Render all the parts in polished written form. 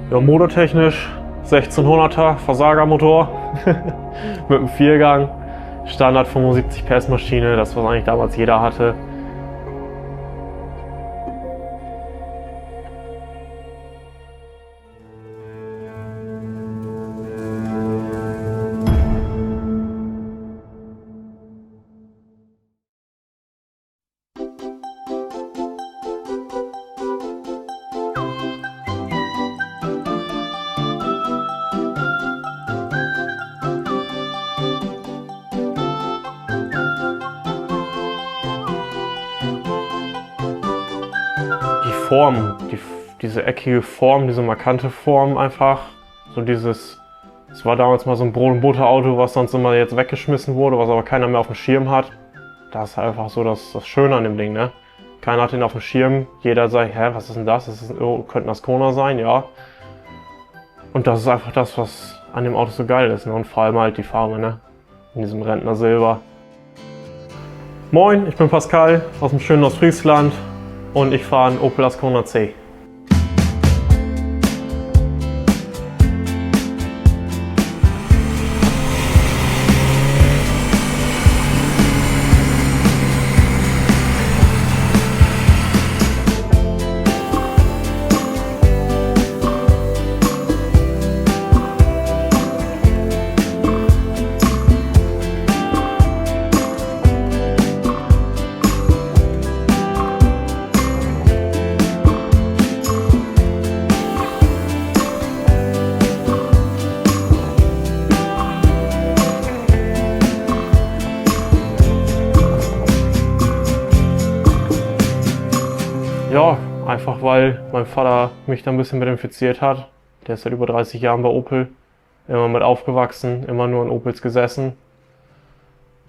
Ja, motortechnisch 1600er Versagermotor mit einem Viergang, Standard 75 PS Maschine, das was eigentlich damals jeder hatte. Die Form, diese eckige Form, diese markante Form einfach, so dieses, es war damals mal so ein Brot- und Butter-Auto, was sonst immer jetzt weggeschmissen wurde, was aber keiner mehr auf dem Schirm hat. Das ist einfach so das Schöne an dem Ding, ne? Keiner hat den auf dem Schirm, jeder sagt, hä, was ist denn das? Könnte ein Ascona sein, ja. Und das ist einfach das, was an dem Auto so geil ist, ne? Und vor allem halt die Farbe, ne? In diesem Rentnersilber. Moin, ich bin Pascal aus dem schönen Ostfriesland und ich fahre einen Opel Ascona C. Ja, einfach weil mein Vater mich da ein bisschen mit infiziert hat. Der ist seit über 30 Jahren bei Opel, immer mit aufgewachsen, immer nur in Opels gesessen.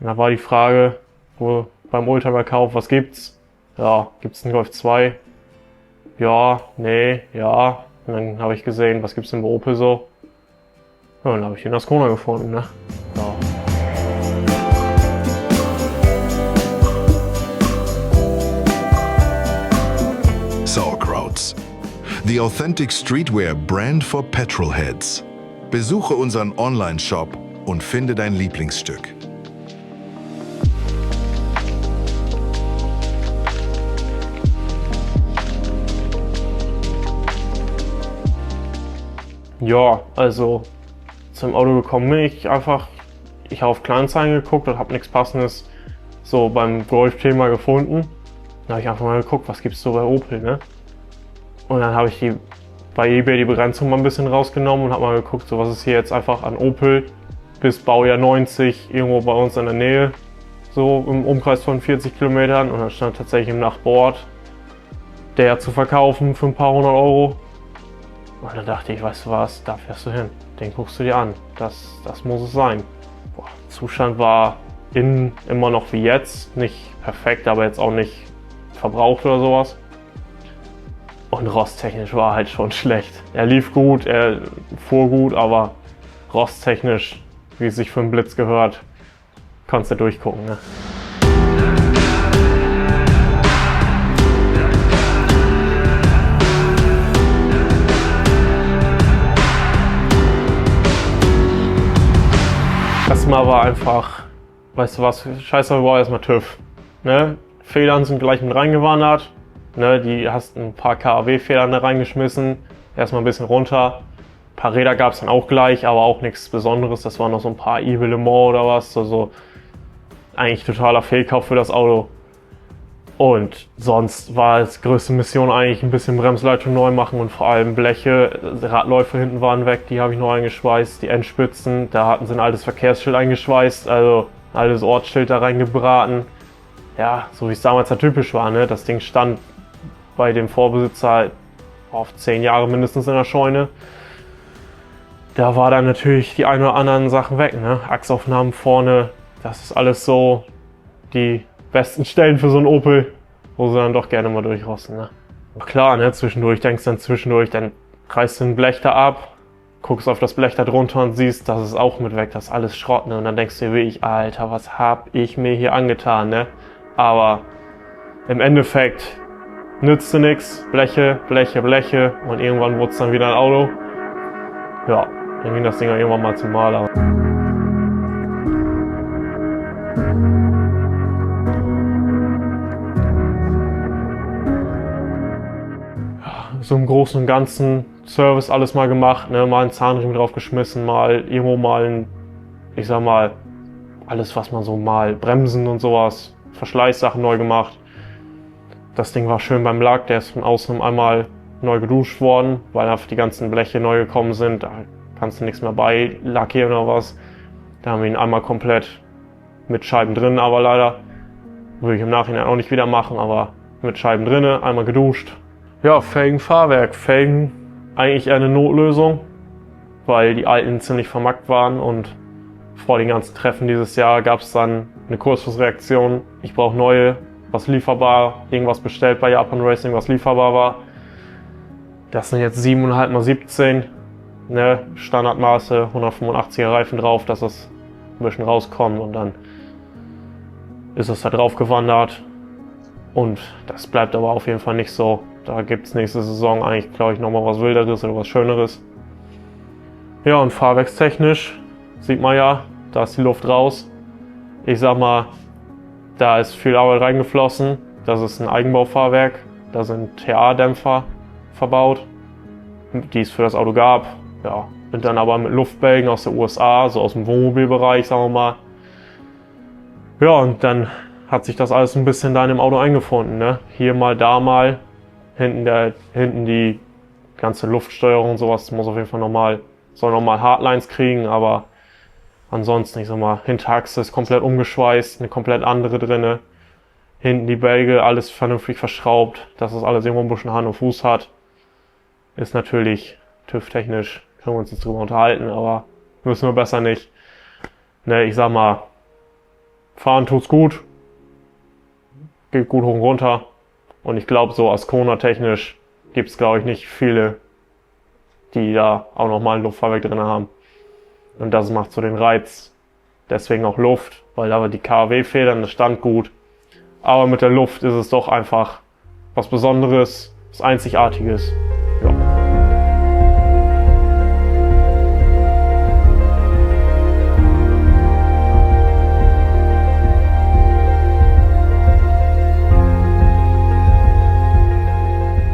Und da war die Frage, beim Oldtimer-Kauf, was gibt's? Ja, gibt's einen Golf 2? Ja, nee, ja. Und dann habe ich gesehen, was gibt's denn bei Opel so? Ja, dann habe ich den Ascona gefunden, ne? Ja. Sauerkrauts. The authentic streetwear brand for petrolheads. Besuche unseren Online-Shop und finde dein Lieblingsstück. Ja, also zum Auto gekommen bin ich einfach, ich habe auf Kleinanzeigen geguckt und habe nichts Passendes so beim Golf-Thema gefunden. Dann habe ich einfach mal geguckt, was gibt's so bei Opel, ne? Und dann habe ich bei eBay die Begrenzung mal ein bisschen rausgenommen und habe mal geguckt, so was ist hier jetzt einfach an Opel bis Baujahr 90 irgendwo bei uns in der Nähe, so im Umkreis von 40 Kilometern. Und dann stand tatsächlich im Nachbord der zu verkaufen für ein paar hundert Euro. Und dann dachte ich, weißt du was, da fährst du hin, den guckst du dir an, das muss es sein. Boah, Zustand war innen immer noch wie jetzt, nicht perfekt, aber jetzt auch nicht verbraucht oder sowas. Und rosttechnisch war halt schon schlecht. Er lief gut, er fuhr gut, aber rosttechnisch, wie es sich für einen Blitz gehört, kannst du durchgucken, ne? Erstmal war einfach, weißt du was, scheiß drauf, war erstmal TÜV. Ne? Federn sind gleich mit reingewandert. Ne? Die hast ein paar KAW-Federn da reingeschmissen. Erstmal ein bisschen runter. Ein paar Räder gab es dann auch gleich, aber auch nichts Besonderes. Das waren noch so ein paar Evel Le Mans oder was. Also eigentlich totaler Fehlkauf für das Auto. Und sonst war als größte Mission eigentlich ein bisschen Bremsleitung neu machen und vor allem Bleche. Radläufe hinten waren weg, die habe ich neu eingeschweißt. Die Endspitzen, da hatten sie ein altes Verkehrsschild eingeschweißt, also ein altes Ortsschild da reingebraten. Ja, so wie es damals ja typisch war, ne? Das Ding stand bei dem Vorbesitzer auf 10 Jahre mindestens in der Scheune. Da war dann natürlich die ein oder anderen Sachen weg, ne? Achsaufnahmen vorne, das ist alles so die besten Stellen für so einen Opel, wo sie dann doch gerne mal durchrosten, ne? Und klar, ne, dann reißt du ein Blech da ab, guckst auf das Blech da drunter und siehst, das ist auch mit weg, das ist alles Schrott, ne? Und dann denkst du dir wirklich, Alter, was hab ich mir hier angetan, ne? Aber im Endeffekt nützte nix, Bleche und irgendwann wurde es dann wieder ein Auto. ja, dann ging das Ding irgendwann mal zum Maler. So im Großen und Ganzen Service alles mal gemacht, ne? Mal einen Zahnriemen drauf geschmissen, mal irgendwo mal ich sag mal, alles was man so mal, Bremsen und sowas, Verschleißsachen neu gemacht. Das Ding war schön beim Lack, der ist von außen einmal neu geduscht worden, weil einfach die ganzen Bleche neu gekommen sind. Da kannst du nichts mehr bei lackieren oder was. Da haben wir ihn einmal komplett mit Scheiben drin, aber leider würde ich im Nachhinein auch nicht wieder machen, aber mit Scheiben drinne, einmal geduscht. Ja, Felgen, Fahrwerk. Felgen eigentlich eher eine Notlösung, weil die alten ziemlich vermackt waren und vor den ganzen Treffen dieses Jahr gab es dann eine Kurzschlussreaktion. Ich brauche neue, was lieferbar, irgendwas bestellt bei Japan Racing, was lieferbar war. Das sind jetzt 7,5 x 17, ne, Standardmaße, 185er Reifen drauf, dass es ein bisschen rauskommt und dann ist es da drauf gewandert. Und das bleibt aber auf jeden Fall nicht so. Da gibt es nächste Saison eigentlich, glaube ich, nochmal was Wilderes oder was Schöneres. Ja, und fahrwerkstechnisch sieht man ja, da ist die Luft raus. Ich sag mal, da ist viel Arbeit reingeflossen. Das ist ein Eigenbaufahrwerk. Da sind TA-Dämpfer verbaut, die es für das Auto gab. Ja, sind dann aber mit Luftbälgen aus den USA, so aus dem Wohnmobilbereich, sagen wir mal. Ja, und dann hat sich das alles ein bisschen da in dem Auto eingefunden, ne? Hier mal, da mal. Hinten die ganze Luftsteuerung und sowas muss auf jeden Fall soll nochmal Hardlines kriegen, aber ansonsten, ich sag mal, Hinterachse ist komplett umgeschweißt, eine komplett andere drinne. Hinten die Bälge, alles vernünftig verschraubt, dass das alles irgendwo ein bisschen Hand und Fuß hat. Ist natürlich TÜV-technisch, können wir uns jetzt drüber unterhalten, aber müssen wir besser nicht. Ne, ich sag mal, fahren tut's gut, geht gut hoch und runter. Und ich glaube, so Ascona-technisch gibt es, glaube ich, nicht viele, die da auch nochmal ein Luftfahrwerk drin haben. Und das macht so den Reiz. Deswegen auch Luft, weil da die KW-Federn, das stand gut. Aber mit der Luft ist es doch einfach was Besonderes, was Einzigartiges. Ja.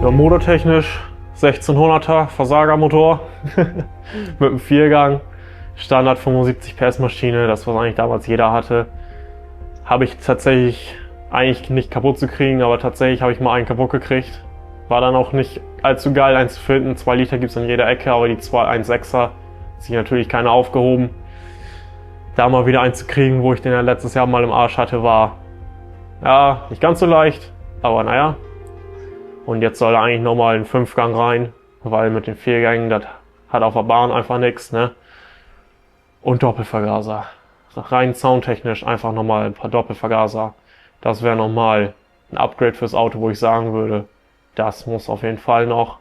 Ja, motortechnisch 1600er Versagermotor mit einem Viergang, Standard 75 PS Maschine, das was eigentlich damals jeder hatte. Habe ich tatsächlich eigentlich nicht kaputt zu kriegen, aber tatsächlich habe ich mal einen kaputt gekriegt. War dann auch nicht allzu geil, einen zu finden. 2 Liter gibt es in jeder Ecke, aber die 1,6er hat sich natürlich keiner aufgehoben. Da mal wieder einen zu kriegen, wo ich den ja letztes Jahr mal im Arsch hatte, war ja nicht ganz so leicht, aber naja. Und jetzt soll er eigentlich nochmal in 5-Gang rein, weil mit den 4 Gängen, das hat auf der Bahn einfach nichts, ne? Und Doppelvergaser. Rein soundtechnisch einfach nochmal ein paar Doppelvergaser. Das wäre nochmal ein Upgrade fürs Auto, wo ich sagen würde, das muss auf jeden Fall noch.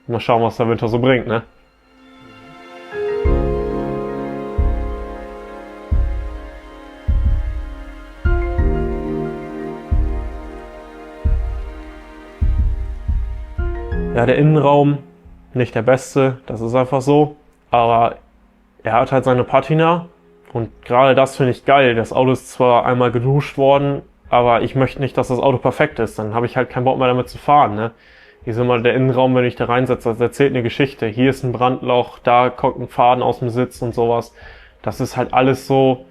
Mal schauen, was der Winter so bringt, ne? Ja, der Innenraum nicht der beste, das ist einfach so. Aber er hat halt seine Patina und gerade das finde ich geil. Das Auto ist zwar einmal geduscht worden, aber ich möchte nicht, dass das Auto perfekt ist. Dann habe ich halt keinen Bock mehr damit zu fahren, ne? Ich sag mal, der Innenraum, wenn ich da reinsetze, das erzählt eine Geschichte. Hier ist ein Brandloch, da kommt ein Faden aus dem Sitz und sowas. Das ist halt alles so,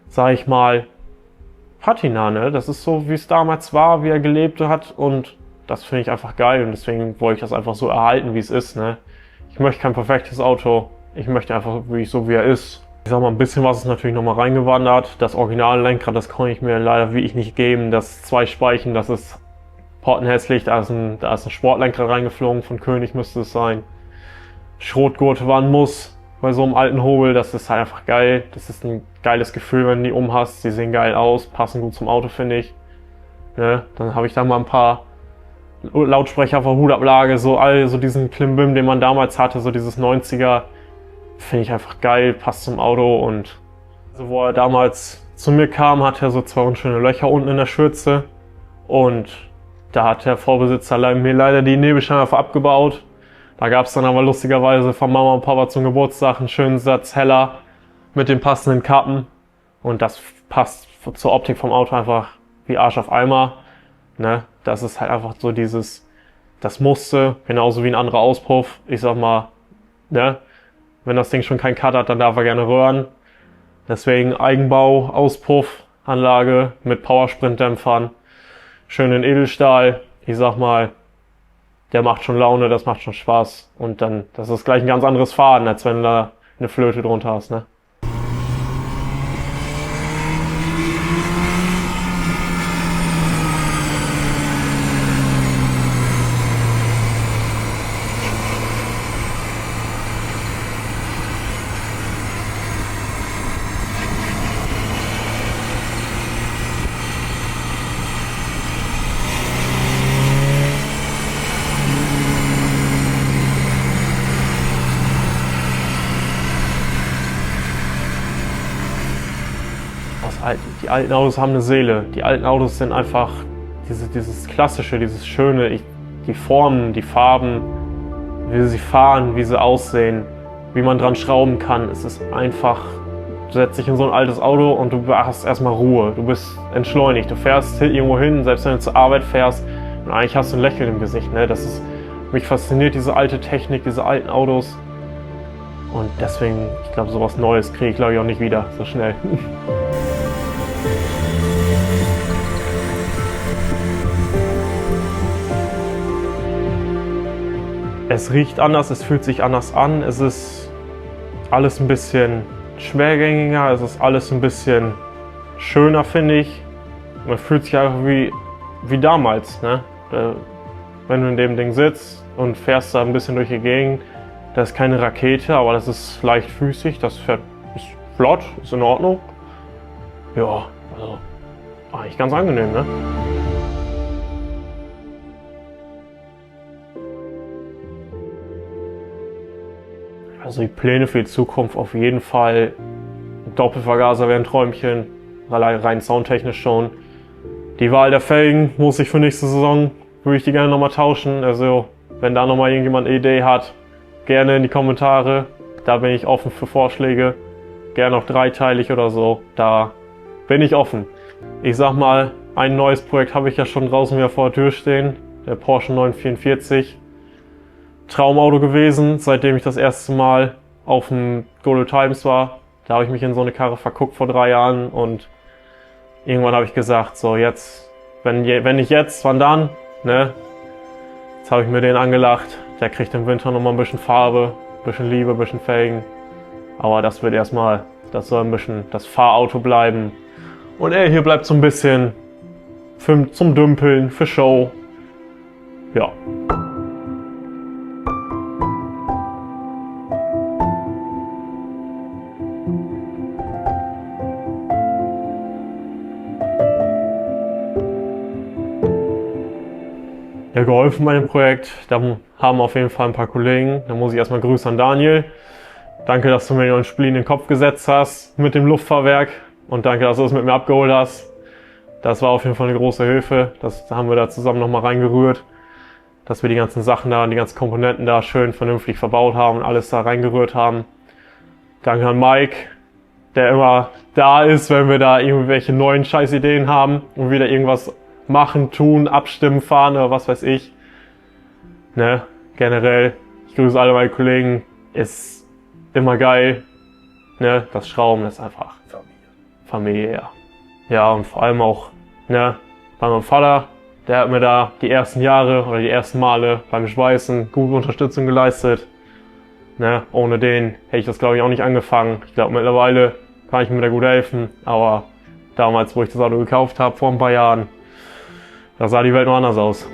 sag ich mal, Patina, ne? Das ist so, wie es damals war, wie er gelebt hat und das finde ich einfach geil und deswegen wollte ich das einfach so erhalten, wie es ist, ne? Ich möchte kein perfektes Auto, ich möchte einfach so wie er ist. Ich sag mal, ein bisschen was ist natürlich nochmal reingewandert. Das Originallenkrad, das konnte ich mir leider wie ich nicht geben. Das 2 Speichen, das ist pottenhässlich, da ist ein Sportlenkrad reingeflogen, von König müsste es sein. Schrotgurte war ein Muss bei so einem alten Hobel, das ist halt einfach geil. Das ist ein geiles Gefühl, wenn du die umhast, die sehen geil aus, passen gut zum Auto, finde ich. Ne? Dann habe ich da mal ein paar Lautsprecher auf Hutablage, so diesen Klimbim, den man damals hatte, so dieses 90er, finde ich einfach geil, passt zum Auto und also wo er damals zu mir kam, hat er so 2 unschöne Löcher unten in der Schürze und da hat der Vorbesitzer mir leider die Nebelscheinwerfer abgebaut. Da gab es dann aber lustigerweise von Mama und Papa zum Geburtstag einen schönen Satz Heller mit den passenden Kappen. Und das passt zur Optik vom Auto einfach wie Arsch auf Eimer. Ne? Das ist halt einfach so das musste, genauso wie ein anderer Auspuff. Ich sag mal, ne? Wenn das Ding schon keinen Cut hat, dann darf er gerne röhren. Deswegen Eigenbau, Auspuffanlage mit Powersprint-Dämpfern. Schön in Edelstahl. Ich sag mal, der macht schon Laune, das macht schon Spaß. Und dann, das ist gleich ein ganz anderes Fahren, als wenn du da eine Flöte drunter hast, ne? Die alten Autos haben eine Seele. Die alten Autos sind einfach dieses Klassische, dieses Schöne, die Formen, die Farben, wie sie fahren, wie sie aussehen, wie man dran schrauben kann. Es ist einfach, du setzt dich in so ein altes Auto und du hast erstmal Ruhe. Du bist entschleunigt. Du fährst irgendwo hin, selbst wenn du zur Arbeit fährst und eigentlich hast du ein Lächeln im Gesicht. Ne? Mich fasziniert diese alte Technik, diese alten Autos. Und deswegen, ich glaube, sowas Neues kriege ich, glaube ich, auch nicht wieder so schnell. Es riecht anders, es fühlt sich anders an, es ist alles ein bisschen schwergängiger, es ist alles ein bisschen schöner, finde ich. Man fühlt sich einfach wie damals, ne? Wenn du in dem Ding sitzt und fährst da ein bisschen durch die Gegend, das ist keine Rakete, aber das ist leichtfüßig, das fährt, ist flott, ist in Ordnung. Ja, also eigentlich ganz angenehm, ne? Also die Pläne für die Zukunft auf jeden Fall. Doppelvergaser wäre ein Träumchen, rein soundtechnisch schon. Die Wahl der Felgen muss ich für nächste Saison, würde ich die gerne nochmal tauschen. Also wenn da nochmal irgendjemand eine Idee hat, gerne in die Kommentare. Da bin ich offen für Vorschläge. Gerne auch dreiteilig oder so, da bin ich offen. Ich sag mal, ein neues Projekt habe ich ja schon draußen wieder vor der Tür stehen. Der Porsche 944. Traumauto gewesen, seitdem ich das erste Mal auf dem Golo Times war. Da habe ich mich in so eine Karre verguckt vor 3 Jahren und irgendwann habe ich gesagt, so jetzt, wenn nicht jetzt, wann dann? Ne? Jetzt habe ich mir den angelacht. Der kriegt im Winter nochmal ein bisschen Farbe, ein bisschen Liebe, ein bisschen Felgen. Aber das wird erstmal, das soll ein bisschen das Fahrauto bleiben. Und er hier bleibt so ein bisschen zum Dümpeln, für Show. Ja. Ja, geholfen bei dem Projekt. Da haben auf jeden Fall ein paar Kollegen. Da muss ich erstmal Grüße an Daniel. Danke, dass du mir den Spleen in den Kopf gesetzt hast mit dem Luftfahrwerk. Und danke, dass du es mit mir abgeholt hast. Das war auf jeden Fall eine große Hilfe. Das haben wir da zusammen nochmal reingerührt. Dass wir die ganzen Sachen da, die ganzen Komponenten da schön vernünftig verbaut haben und alles da reingerührt haben. Danke an Mike, der immer da ist, wenn wir da irgendwelche neuen Scheißideen haben und wieder irgendwas machen, tun, abstimmen, fahren oder was weiß ich. Ne? Generell, ich grüße alle meine Kollegen. Ist immer geil. Ne? Das Schrauben ist einfach Familie, ja. Ja, und vor allem auch, ne, bei meinem Vater, der hat mir da die ersten Jahre oder die ersten Male beim Schweißen gute Unterstützung geleistet. Ne? Ohne den hätte ich das, glaube ich, auch nicht angefangen. Ich glaube, mittlerweile kann ich mir da gut helfen. Aber damals, wo ich das Auto gekauft habe, vor ein paar Jahren, da sah die Welt noch anders aus.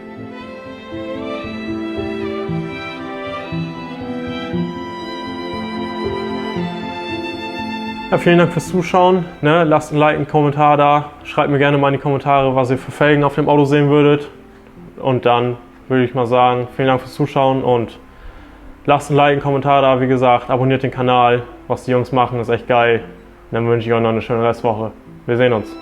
Ja, vielen Dank fürs Zuschauen. Ne? Lasst ein Like, einen Kommentar da. Schreibt mir gerne mal in die Kommentare, was ihr für Felgen auf dem Auto sehen würdet. Und dann würde ich mal sagen, vielen Dank fürs Zuschauen und lasst ein Like, einen Kommentar da. Wie gesagt, abonniert den Kanal. Was die Jungs machen, ist echt geil. Und dann wünsche ich euch noch eine schöne Restwoche. Wir sehen uns.